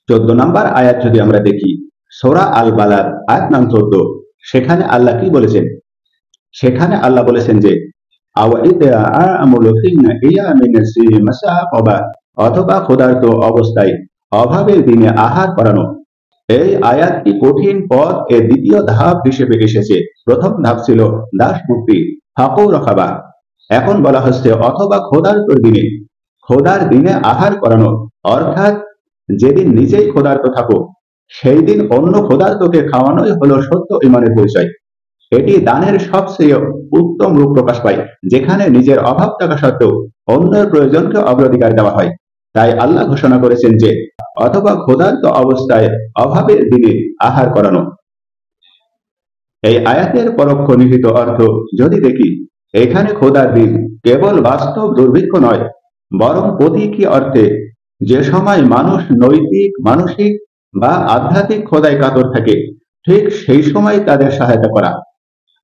নম্বর আয়াত যদি আমরা দেখি, সূরা আল বালাদ আয়াত নাম 14, সেখানে আল্লাহ কি বলেছেন? সেখানে আল্লাহ বলেছেন যে অথবা ক্ষুধার্ত অবস্থায় অভাবের দিনে আহার করানো। এই আয়াতটি কঠিন পথ এর দ্বিতীয় ধাপ হিসেবে এসেছে। প্রথম ধাপ ছিল দাস মুক্তি, ফাকর খাবা। এখন বলা হচ্ছে অথবা খোদার দিনে আহার করানো, অর্থাৎ যেদিন নিজেই ক্ষুধার্ত থাকো সেই দিন অন্য ক্ষুধার্তকে খাওয়ানোই হলো সত্য ঈমানের পরিচয়। এটি দানের সবচেয়ে উত্তম রূপ প্রকাশ পায়, যেখানে নিজের অভাব থাকা সত্ত্বেও অন্যের প্রয়োজনকে অগ্রাধিকার দেওয়া হয়। তাই আল্লাহ ঘোষণা করেছেন যে অথবা ক্ষুধার্ত অবস্থায় অভাবের দিনে আহার করানো। এই আয়াতের পরোক্ষ নিহিত অর্থ যদি দেখি, এখানে ক্ষুধার দিন কেবল বাস্তব দুর্ভিক্ষ নয়, বরং প্রতীকী অর্থে যে সময় মানুষ নৈতিক, মানসিক বা আধ্যাত্মিক ক্ষুধায় কাতর থাকে, ঠিক সেই সময় তাদের সহায়তা করা।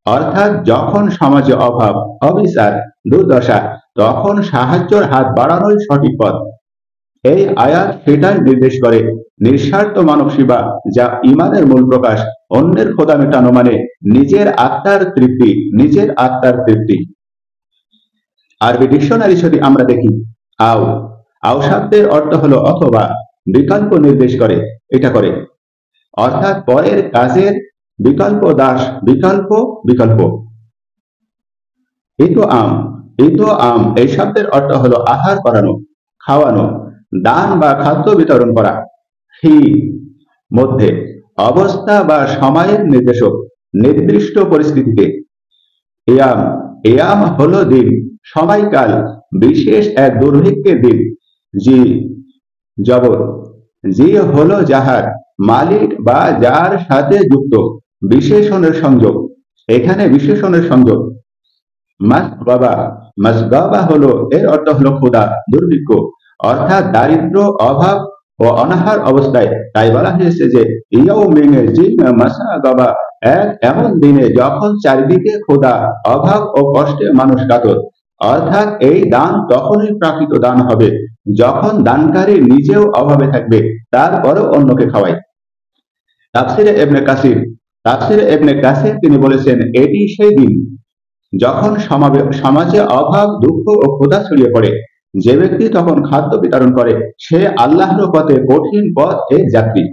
অর্থাৎ যখন সমাজে অভাব, অবিচার, দুর্দশা, তখন সাহায্যের হাত বাড়ানোই সঠিক পথ। এই আয়াত সেটাই নির্দেশ করে, নিঃস্বার্থ মানব সেবা যা ঈমানের মূল প্রকাশ। অন্যের ক্ষুধা মেটানো মানে নিজের আত্মার তৃপ্তি। আরবি ডিকশনারি যদি আমরা দেখি, আও শব্দের অর্থ হলো অথবা, বিকল্প নির্দেশ করে, অর্থাৎ পরের কাজের বিকল্প বিকল্প। ইতো আম এই শব্দের অর্থ হলো আহার করানো, খাওয়ানো, দান বা খাদ্য বিতরণ করা। হি মধ্যে, অবস্থা বা সময়ের নির্দেশক, নির্দিষ্ট পরিস্থিতিতে। এয়াম হলো দিন, সময়কাল, বিশেষ এক দুর্ভিক্ষের দিন। জি হলো যাহার, মালিক বা যার সাথে যুক্ত, বিশেষণের সংযোগ। এখানে বিশেষণের সংযোগ। মাসগাবা হলো, এর অর্থ হলো ক্ষুধা, দুর্ভিক্ষ, অর্থাৎ দারিদ্র, অভাব ও অনাহার অবস্থায়। তাই বলা হয়েছে যে এক এমন দিনে যখন চারিদিকে ক্ষুধা, অভাব ও কষ্টে মানুষ কাতর। অর্থাৎ এই দান তখনই প্রকৃত দান হবে যখন দানকারী নিজেও অভাবে থাকবে, তারপরও অন্যকে খাওয়ায়। তাফসিরে ইবনে কাসির তিনি বলেছেন, এটি সেই দিন যখন সমাজে অভাব, দুঃখ ও ক্ষুধা ছড়িয়ে পড়ে। যে ব্যক্তি তখন খাদ্য বিতরণ করে, সে আল্লাহর পথে কঠিন পথ এর যাত্রী।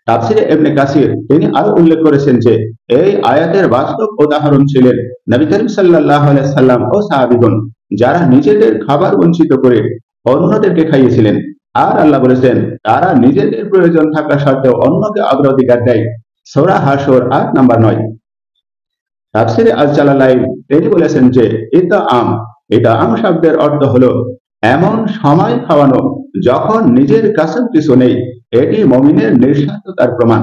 তাফসিরে ইবনে কাসির তিনি আরো উল্লেখ করেছেন যে এই আয়াতের বাস্তব উদাহরণ ছিলেন নবী করিম সাল্লাল্লাহু আলাইহি সাল্লাম ও সাহাবীগণ, যারা নিজেদের খাবার বঞ্চিত করে অন্যদেরকে খাইয়েছিলেন। আর আল্লাহ বলেছেন, তারা নিজেদের প্রয়োজন থাকা সত্ত্বেও অন্যকে অগ্রাধিকার দেয়। সূরা হাশর আয়াত নাম্বার 9। তাফসিরে আল-জালালাইন তিনি বলেছেন যে ইতআম শব্দের অর্থ হলো এমন সময় খাওয়ানো যখন নিজের কাছে কিছু নেই। এটি মুমিনের নিঃস্বার্থতার প্রমাণ,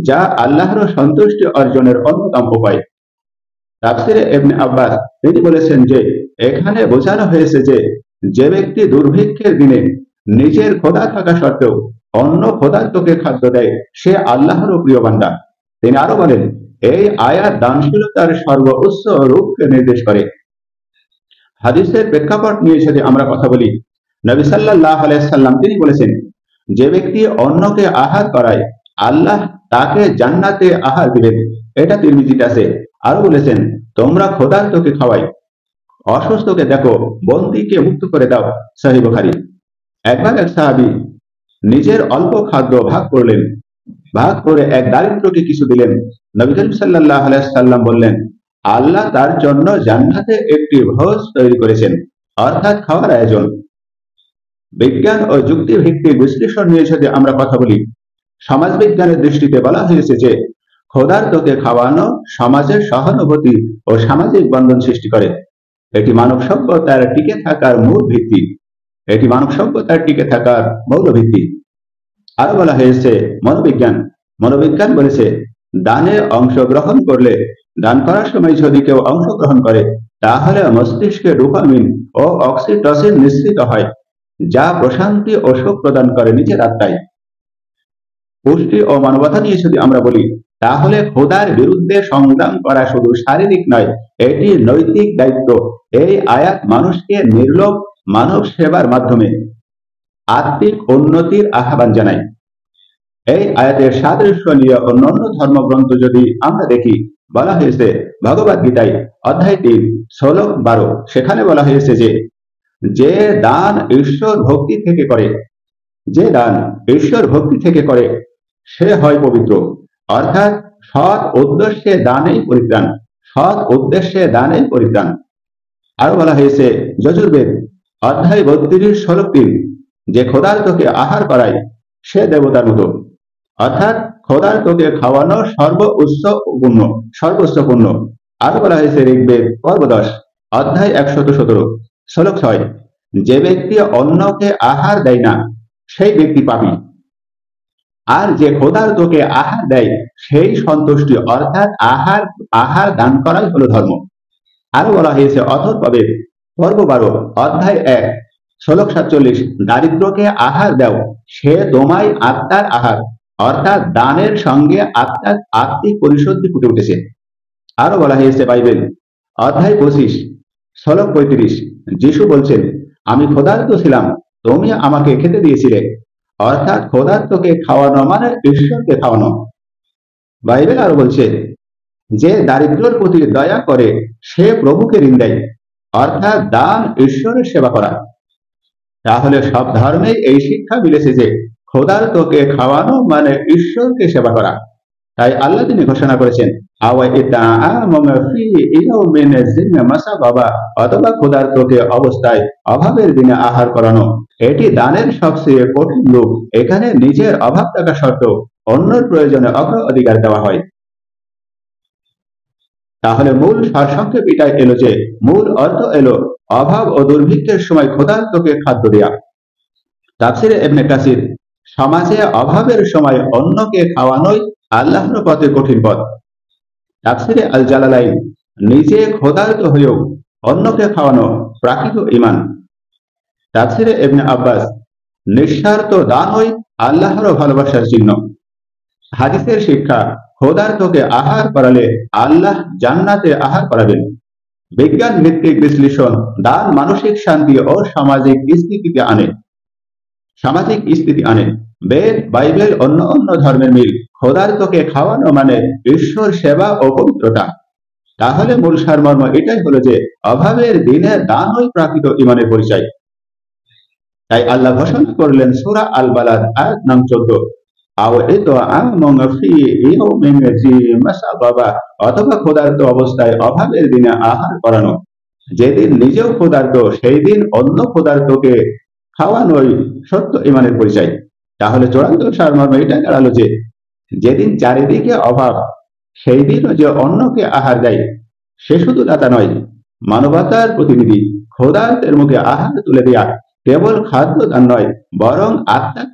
যা আল্লাহর সন্তুষ্টি অর্জনের অন্যতম উপায়। তাফসিরে ইবনে আব্বাস তিনি বলেছেন যে এখানে বোঝানো হয়েছে যে ব্যক্তি দুর্ভিক্ষের দিনে নিজের ক্ষুধা থাকা সত্ত্বেও অন্য ক্ষুধার্তকে খাদ্য দেয়, সে আল্লাহর প্রিয় বান্দা। তিনি আরো বলেন, এই আয়াত দানশীলতার সর্বোচ্চ রূপকে নির্দেশ করে। হাদিসের প্রেক্ষাপট নিয়ে যদি আমরা কথা বলি, নবী সাল্লাল্লাহু আলাইহি সাল্লাম তিনি বলেছেন, যে ব্যক্তি অন্যকে আহার করায়, আল্লাহ তাকে জান্নাতে আহার দিবেন। এটা তিরমিজিতে আছে। আরো বলেছেন, তোমরা ক্ষুধার্তকে খাওয়াই, অসুস্থকে দেখো, বন্দীকে মুক্ত করে দাও। সহিহ বুখারী। একবার এক সাহাবী নিজের অল্প খাদ্য ভাগ করে এক দারিদ্রকে কিছু দিলেন। নবী করিম সাল্লাল্লাহু আলাইহি সাল্লাম বললেন, আল্লাহ তার জন্য জান্নাতে একটি ভোজ তৈরি করেছেন, অর্থাৎ খাওয়ার আয়োজন। বিজ্ঞান ও যুক্তি ভিত্তিক বিশ্লেষণ নিয়ে যদি আমরা কথা বলি, সমাজ বিজ্ঞানের দৃষ্টিতে বলা হয়েছে যে ক্ষুধার্তকে খাওয়ানো সমাজের সহানুভূতি ও সামাজিক বন্ধন সৃষ্টি করে। এটি মানব সভ্যতার টিকে থাকার মৌল ভিত্তি। আরো বলা হয়েছে মনোবিজ্ঞান বলেছে, দানে অংশগ্রহণ করলে, দান করার সময় যদি কেউ অংশগ্রহণ করে, তাহলে মস্তিষ্কে ডোপামিন ও অক্সিটোসিন নিঃসৃত হয়, যা প্রশান্তি ও সুখ প্রদান করে নিজের আত্মায়। পুষ্টি ও মানবতা নিয়ে যদি আমরা বলি, তাহলে ক্ষুধার বিরুদ্ধে সংগ্রাম করা শুধু শারীরিক নয়, এটি নৈতিক দায়িত্ব। এই আয়াত মানুষকে নির্লোভ মানব সেবার মাধ্যমে আত্মিক উন্নতির আহ্বান জানায়। এই আয়াতের সাদৃশ্য নিয়ে অন্যান্য ধর্মগ্রন্থ যদি আমরা দেখি, বলা হয়েছে ভগবদ গীতায় অধ্যায় 3 শ্লোক 12, সেখানে বলা হয়েছে যে দান ঈশ্বর ভক্তি থেকে করে, যে দান ঈশ্বর ভক্তি থেকে করে সে হয় পবিত্র, অর্থাৎ সৎ উদ্দেশ্যে দানেই পরিত্রাণ, সৎ উদ্দেশ্যে দানেই পরিত্রাণ। আরো বলা হয়েছে যজুর্বেদ অধ্যায় 32 শ্লোক 3, যে ক্ষুধার্তকে আহার করায় সে দেবতার মতো, অর্থাৎ ক্ষুধার্তকে খাওয়ানো সর্বোচ্চ পুণ্য। আরো বলা হয়েছে ঋগ্বেদ পর্ব 10 অধ্যায় 117 শ্লোক 6, যে ব্যক্তি অন্যকে আহার দেয় না সেই ব্যক্তি পাপী, আর যে ক্ষুধার্তকে আহার দেয় সেই সন্তুষ্টি, অর্থাৎ আহার দান করাই হলো ধর্ম। আরো বলা হয়েছে অথর্ববেদ পর্ব 12 অধ্যায় 1 শ্লোক 47, দারিদ্রকে আহার দাও সে তোমায় আত্মার আহার, অর্থাৎ দানের সঙ্গে আত্মার আত্মিক পরিশুদ্ধি ফুটে উঠেছে। আরো বলা হয়েছে বাইবেল অধ্যায় 25 শ্লোক 35, যিশু বলছেন আমি ক্ষুধার্ত ছিলাম তুমি আমাকে খেতে দিয়েছিলে, অর্থাৎ ক্ষুধার্তকে খাওয়ানো মানে ঈশ্বরকে খাওয়ানো। বাইবেল আরো বলছে যে দারিদ্রের প্রতি দয়া করে সে প্রভুকে ঋণ দেয়, অর্থাৎ দান ঈশ্বরের সেবা করা। তাহলে সব ধর্মেই এই শিক্ষা মিলেছে যে ক্ষুধার্তকে খাওয়ানো মানে ঈশ্বরকে সেবা করা। তাই আল্লাহ তিনি ঘোষণা করেছেন অথবা ক্ষুধার্তকে অবস্থায় অভাবের দিনে আহার করানো, এটি দানের সবচেয়ে কঠিন রূপ। এখানে নিজের অভাব থাকা সত্ত্বেও অন্যের প্রয়োজনে অগ্রাধিকার দেওয়া হয়। তাহলে মূল সারসংক্ষেপ এটাই এলো যে মূল অর্থ এলো অভাব ও দুর্ভিক্ষের সময় ক্ষুধার্তকে খাদ্য দেয়া। তাফসিরে ইবনে কাসির সমাজে অভাবের সময় অন্যকে খাওয়ানোই আল্লাহর পথে কঠিন পথ। তাফসিরে আল জালালাইন নিজে ক্ষুধার্ত হয়েও অন্যকে খাওয়ানো প্রাকৃত ঈমান। তাফসিরে ইবনে আব্বাস নিঃস্বার্থ দানই আল্লাহর ভালোবাসার চিহ্ন। হাদিসের শিক্ষা ক্ষুধার্তকে আহার করালে আল্লাহ জান্নাতে আহার করাবেন। বিজ্ঞান ভিত্তিক বিশ্লেষণ দান মানসিক শান্তি ও সামাজিক স্থিতি আনে। বেদ বাইবেল অন্য ধর্মের মিল, ক্ষুধার্তকে খাওয়ানো মানে ঈশ্বর সেবা ও পবিত্রতা। তাহলে মূল সারমর্ম এটাই হলো যে অভাবের দিনে দানই প্রাকৃত ঈমানের পরিচয়। তাই আল্লাহ ঘোষণা করলেন সূরা আল বালাদ আয়াত নং 14, অথবা ক্ষুধার্ত অবস্থায় অভাবের দিনে আহার করানো। যেদিন নিজেও ক্ষুধার্ত সেই দিন অন্য ক্ষুধার্তকে খাওয়ানোই সত্য ঈমানের পরিচয়। তাহলে চূড়ান্ত সারমর্ম এটা দাঁড়ালো যে যেদিন চারিদিকে অভাব সেই দিনও যে অন্যকে আহার দেয় সে শুধু দাতা নয়, মানবতার প্রতিনিধি। ক্ষুধার্তের মুখে আহার তুলে দেয়া কেবল খাদ্য দান নয়, বরং আত্মার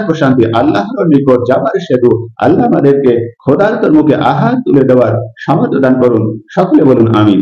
প্রশান্তি আল্লাহর নিকট যাবার সেতু। আল্লাহ আমাদেরকে ক্ষুধার্তের মুখে আহার তুলে দেওয়ার সামর্থ্য দান করুন। সকলে বলুন আমিন।